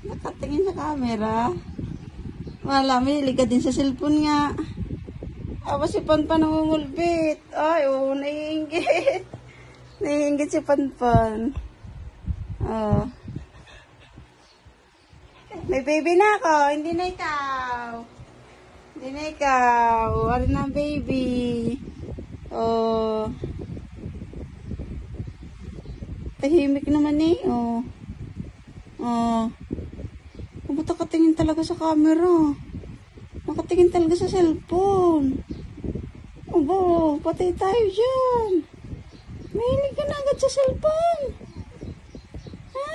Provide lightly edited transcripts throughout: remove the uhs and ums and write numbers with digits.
Nakatingin sa camera. Wala, mahilig ka din sa cellphone nga. Aba si Panpan nangungulbit. Ay, oo, naiinggit. Naiinggit si Panpan. Oh. May baby na ako, hindi na ikaw. Hindi na ikaw. Wala na baby. Oh. Tahimik naman eh. Oh. Oh. Ba't nakatingin talaga sa camera? Nakatingin talaga sa cellphone. Aba, patay tayo dyan. Mahilig ka na agad sa cellphone. Ha?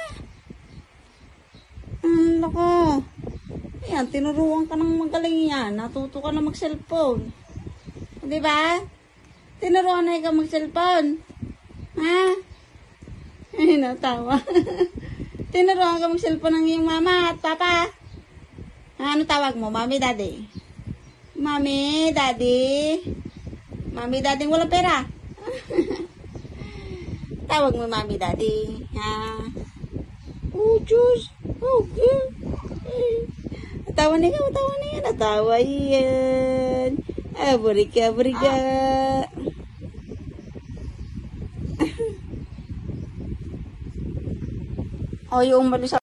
Ano ka? Ayan, tinuruan ka ng magaling yan. Natuto ka na mag-cellphone. Diba? Tinuruan na ikaw mag-cellphone. Ha? Ay, natawa. Tinuruan ka mag-cellphone ng iyong mama at papa. Ano tawag mo? Mami, daddy? Mami, daddy? Mami, daddy walang pera. Tawag mo mami, daddy. Ha? Oh, Diyos. Okay. Tawa na yan, tawa na yan. Natawa yan. Aburika, aburika. O, yung umalis